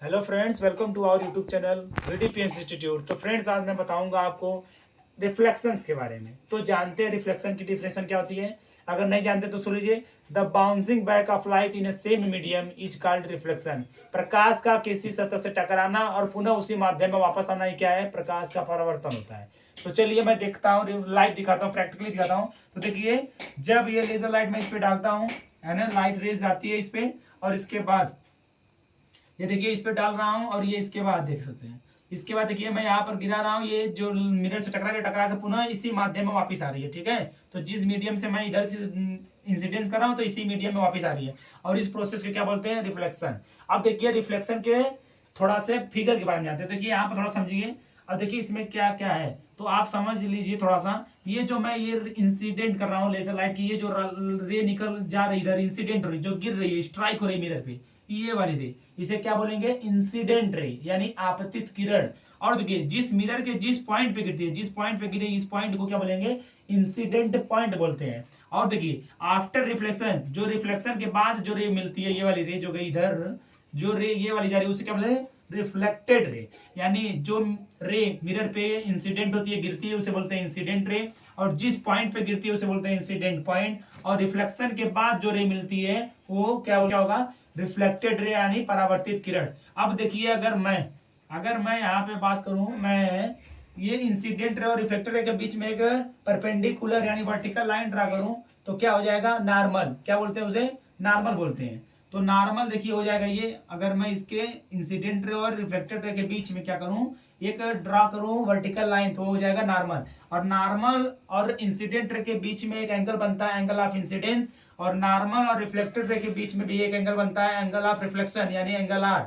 Hello friends, welcome to our YouTube channel VDP institute. तो friends, आज मैं बताऊंगा आपको रिफ्लेक्शंस के बारे में। तो जानते हैं रिफ्लेक्शन की डिफिनेशन क्या होती है? अगर नहीं जानते तो सुन लीजिए। The bouncing back of light in a same medium is called reflection. प्रकाश का किसी सतह से टकराना और पुनः उसी माध्यम में वापस आना, ही क्या है? प्रकाश का परावर्तन होता है। तो चलिए मैं देखता हूँ, लाइट दिखाता हूँ, प्रैक्टिकली दिखाता हूँ। तो देखिए, जब ये लेजर लाइट मैं इस पे डालता हूँ, है ना, लाइट रेज आती है इस पे, और इसके बाद ये देखिए इस पे डाल रहा हूं, और ये इसके बाद देख सकते हैं। इसके बाद देखिए मैं यहाँ पर गिरा रहा हूँ, ये जो मिरर से टकरा के पुनः इसी माध्यम में वापस आ रही है। ठीक है, तो जिस मीडियम से मैं इधर से इंसिडेंस कर रहा हूँ, तो इसी मीडियम में वापस आ रही है, और इस प्रोसेस को क्या बोलते हैं? रिफ्लेक्शन। अब देखिए रिफ्लेक्शन के थोड़ा से फिगर के बारे में जानते हैं। देखिए यहाँ पर थोड़ा समझिए। अब देखिए इसमें क्या क्या है, तो आप समझ लीजिए थोड़ा सा। ये जो मैं ये इंसिडेंट कर रहा हूँ लेजर लाइट की, ये जो रे निकल जा रही इधर, इंसिडेंट हो रही, जो गिर रही है, स्ट्राइक हो रही मिरर पे, ये वाली रे, इसे क्या बोलेंगे? इंसिडेंट रे, यानी आपतित किरण। और देखिए जिस मिरर के जिस पॉइंट पे गिरती है, जिस पॉइंट पे गिरे, इस पॉइंट को क्या बोलेंगे? इंसिडेंट पॉइंट बोलते हैं। और देखिए आफ्टर रिफ्लेक्शन, जो रिफ्लेक्शन के बाद जो रे मिलती है, ये वाली रे जो गई इधर, जो रे ये वाली जा रही है, उसे क्या बोलते हैं? Reflected ray. यानी जो रे मिरर पे इंसिडेंट होती है, गिरती है, उसे बोलते हैं इंसिडेंट रे। और जिस पॉइंट पे गिरती है उसे बोलते हैं इंसिडेंट पॉइंट। और रिफ्लेक्शन के बाद जो रे मिलती है वो क्या होगा? रिफ्लेक्टेड रे, यानी परावर्तित किरण। अब देखिए अगर मैं यहाँ पे बात करूं, मैं ये इंसिडेंट रे और रिफ्लेक्टेड रे के बीच में एक परपेंडिकुलर यानी वर्टिकल लाइन ड्रा करूं, तो क्या हो जाएगा? नॉर्मल। क्या बोलते हैं उसे? नॉर्मल बोलते हैं। तो नॉर्मल देखिए हो जाएगा ये। अगर मैं इसके इंसिडेंट रे और रिफ्लेक्टेड रे के बीच में क्या करूं, एक ड्रा करूं वर्टिकल लाइन, तो हो जाएगा नॉर्मल। और नॉर्मल और इंसिडेंट रे के बीच में एक एंगल बनता है, एंगल ऑफ इंसिडेंस। और नॉर्मल और रिफ्लेक्टेड रे के बीच में भी एक एंगल बनता है, एंगल ऑफ रिफ्लेक्शन, यानी एंगल आर।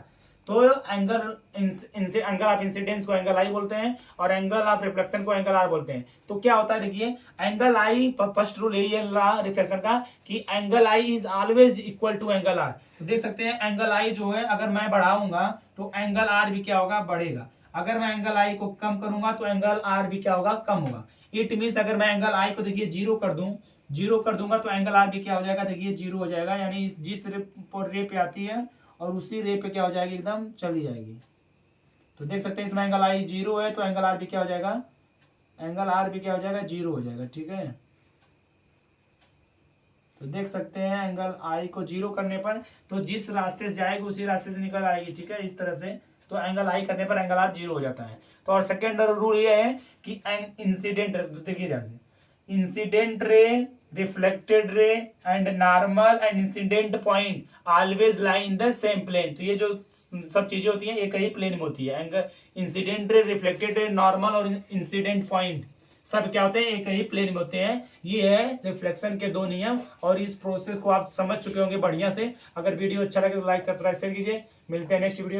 तो एंगल ऑफ इंसिडेंस को एंगल आई बोलते हैं, और एंगल ऑफ रिफ्लेक्शन को एंगल आर बोलते हैं। तो क्या होता है देखिए, एंगल आई, फर्स्ट रूल यही है रिफ्लेक्शन का, कि angle i is always equal to angle r. तो देख सकते हैं एंगल आई जो है, अगर मैं बढ़ाऊंगा तो एंगल आर भी क्या होगा? बढ़ेगा। अगर मैं एंगल आई को कम करूंगा तो एंगल आर भी क्या होगा? कम होगा। इट मीन्स अगर मैं एंगल आई को देखिए जीरो कर दूंगा, तो एंगल आर भी क्या हो जाएगा? देखिए जीरो हो जाएगा। यानी जिस रे पे आती है और उसी रे पे क्या हो जाएगी? एकदम चली जाएगी। तो देख सकते हैं इसमें एंगल आई जीरो है, तो एंगल आर भी क्या हो जाएगा? एंगल आर भी क्या हो जाएगा? जीरो हो जाएगा। ठीक है, तो देख सकते हैं एंगल आई को जीरो करने पर, तो जिस रास्ते से जाएगी उसी रास्ते से निकल आएगी। ठीक है, इस तरह से। तो एंगल आई करने पर एंगल आर जीरो हो जाता है। तो और सेकेंड रूल ये है कि इंसिडेंट, देखिए ध्यान से, incident ray, reflected ray and normal and incident point always lie in the same plane. तो ये जो सब चीजें होती हैं एक ही प्लेन में होती है। एंगल इंसिडेंट रे, रिफ्लेक्टेड रे, नॉर्मल और इंसिडेंट पॉइंट सब क्या होते हैं? एक ही प्लेन में होते हैं। ये है रिफ्लेक्शन के दो नियम, और इस प्रोसेस को आप समझ चुके होंगे बढ़िया से। अगर वीडियो अच्छा लगे तो लाइक सब्सक्राइब शेयर कीजिए। मिलते हैं नेक्स्ट वीडियो में।